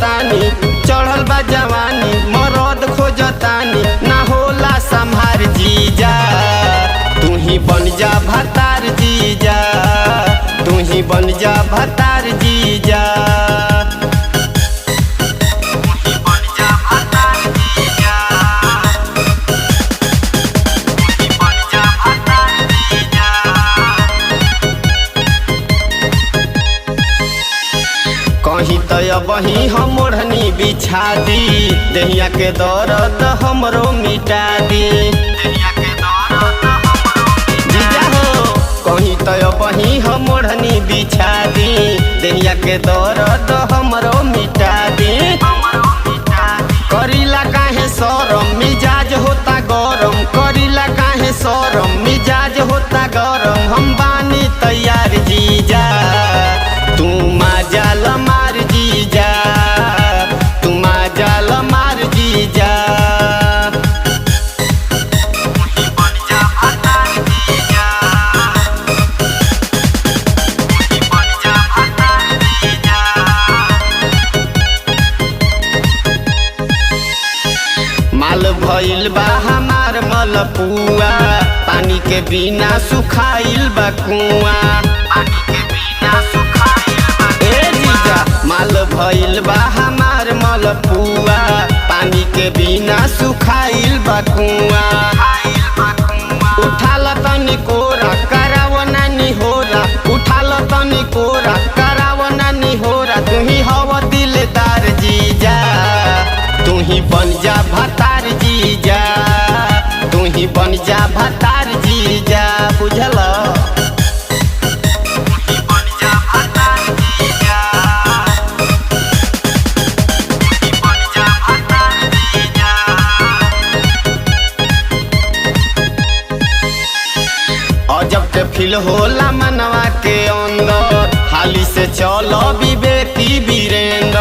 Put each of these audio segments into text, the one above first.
खोजतानी चढ़ल बा जवानी मरद खोजतानी ना होला संभार जीजा तू ही बन जा भतार जीजा तू ही बन जा भतार जीजा कहीं तो वही हम ओढ़नी बिछा दी दहिया के दर्द हमरो मिटा दी जीजा हो कहीं तो वही हम ओढ़नी बिछा दी दहिया के दर्द हमरो मिटा दी करीला काहे शरम मिजाज होता गरम करीला काहे शरम मिजाज होता गरम हम बानी तैयार जीजा तू माजाल मार जीजा तू माजाल मार जीजा माल भइल बा हमार मलपुआ पानी के बिना सुखाइल बा कुआ माल भइल बा हमार मलपुआ पानी के बिना सुखाइल बा कुआ उठाल तनी कोरा कराव नानी होरा उठाल तनी कोरा कराव नानी होरा तू ही हव दिलदार जीजा तू ही बन जा भतार जीजा तू ही बन जा भतार जीजा बुझल अजब के फील होला मनवा के अंदर हाली से चलो विवेकी वीरेंद्र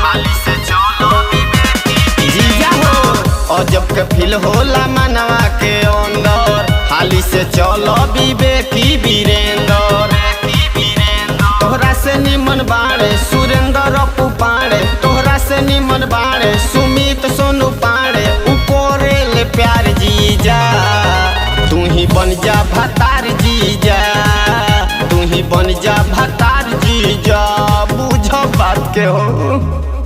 हाली से चलो विवेकी जीजा हो अजब के फील होला मनवा के अंदर हाली से चलो विवेकी वीरेंद्र तोहरा से निमन बाड़े सुरेंद्र अपू पाड़े तोहरा से निमन बाड़े सुमित सोनू पाड़े ऊपरे ले प्यार जीजा तू ही बन जा भतार जीजा तू ही बन जा भतार जीजा बुझ बात के हो।